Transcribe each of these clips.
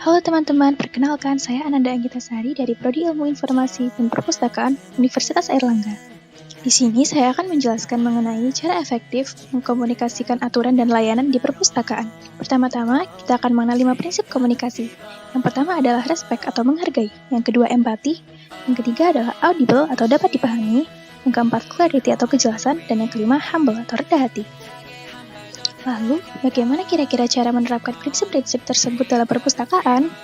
Halo teman-teman, perkenalkan saya Ananda Anggitasari dari Prodi Ilmu Informasi dan Perpustakaan Universitas Airlangga. Di sini saya akan menjelaskan mengenai cara efektif mengkomunikasikan aturan dan layanan di perpustakaan. Pertama-tama, kita akan mengenal 5 prinsip komunikasi. Yang pertama adalah respect atau menghargai, yang kedua empati, yang ketiga adalah audible atau dapat dipahami, yang keempat clarity atau kejelasan, dan yang kelima humble atau rendah hati. Lalu, bagaimana kira-kira cara menerapkan prinsip-prinsip tersebut dalam perpustakaan?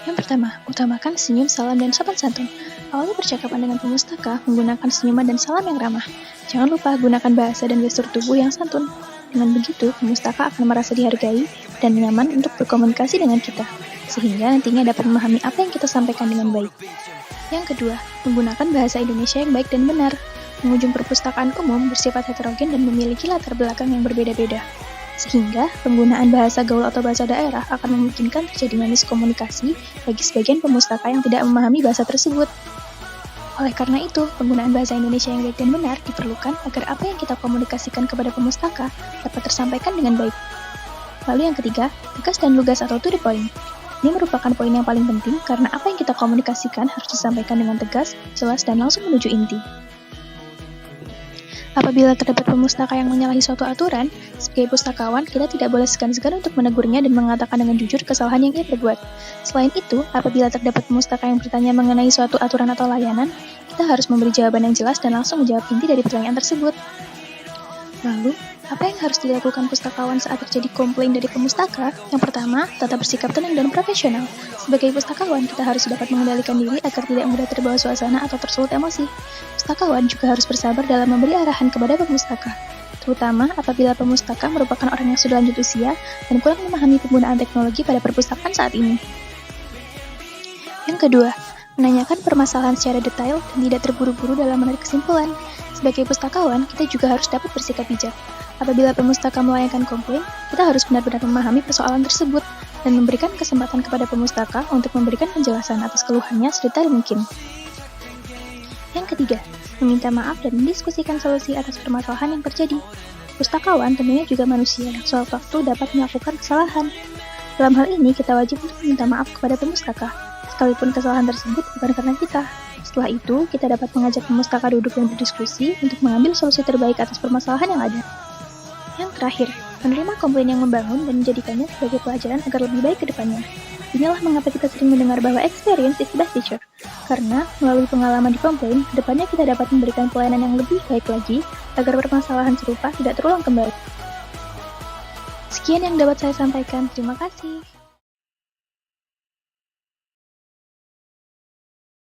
Yang pertama, utamakan senyum, salam, dan sopan santun. Awali percakapan dengan pemustaka menggunakan senyuman dan salam yang ramah. Jangan lupa gunakan bahasa dan gestur tubuh yang santun. Dengan begitu, pemustaka akan merasa dihargai dan nyaman untuk berkomunikasi dengan kita, sehingga nantinya dapat memahami apa yang kita sampaikan dengan baik. Yang kedua, menggunakan bahasa Indonesia yang baik dan benar. Pengunjung perpustakaan umum bersifat heterogen dan memiliki latar belakang yang berbeda-beda, sehingga penggunaan bahasa gaul atau bahasa daerah akan memungkinkan terjadinya miskomunikasi bagi sebagian pemustaka yang tidak memahami bahasa tersebut. Oleh karena itu, penggunaan bahasa Indonesia yang baik dan benar diperlukan agar apa yang kita komunikasikan kepada pemustaka dapat tersampaikan dengan baik. Lalu yang ketiga, tegas dan lugas atau to the point. Ini merupakan poin yang paling penting karena apa yang kita komunikasikan harus disampaikan dengan tegas, jelas, dan langsung menuju inti. Apabila terdapat pemustaka yang menyalahi suatu aturan, sebagai pustakawan kita tidak boleh segan-segan untuk menegurnya dan mengatakan dengan jujur kesalahan yang ia perbuat. Selain itu, apabila terdapat pemustaka yang bertanya mengenai suatu aturan atau layanan, kita harus memberi jawaban yang jelas dan langsung menjawab inti dari pertanyaan tersebut. Lalu, apa yang harus dilakukan pustakawan saat terjadi komplain dari pemustaka? Yang pertama, tetap bersikap tenang dan profesional. Sebagai pustakawan, kita harus dapat mengendalikan diri agar tidak mudah terbawa suasana atau tersulut emosi. Pustakawan juga harus bersabar dalam memberi arahan kepada pemustaka, terutama apabila pemustaka merupakan orang yang sudah lanjut usia dan kurang memahami penggunaan teknologi pada perpustakaan saat ini. Yang kedua, menanyakan permasalahan secara detail dan tidak terburu-buru dalam menarik kesimpulan. Sebagai pustakawan, kita juga harus dapat bersikap bijak. Apabila pemustaka melayangkan komplain, kita harus benar-benar memahami persoalan tersebut dan memberikan kesempatan kepada pemustaka untuk memberikan penjelasan atas keluhannya sedetail mungkin. Yang ketiga, meminta maaf dan mendiskusikan solusi atas permasalahan yang terjadi. Pustakawan tentunya juga manusia yang sewaktu dapat melakukan kesalahan. Dalam hal ini, kita wajib untuk meminta maaf kepada pemustaka, sekalipun kesalahan tersebut bukan karena kita. Setelah itu, kita dapat mengajak pemustaka duduk dan berdiskusi untuk mengambil solusi terbaik atas permasalahan yang ada. Yang terakhir, menerima komplain yang membangun dan menjadikannya sebagai pelajaran agar lebih baik ke depannya. Inilah mengapa kita sering mendengar bahwa experience is the best teacher. Karena melalui pengalaman di komplain, kedepannya kita dapat memberikan pelayanan yang lebih baik lagi agar permasalahan serupa tidak terulang kembali. Sekian yang dapat saya sampaikan. Terima kasih.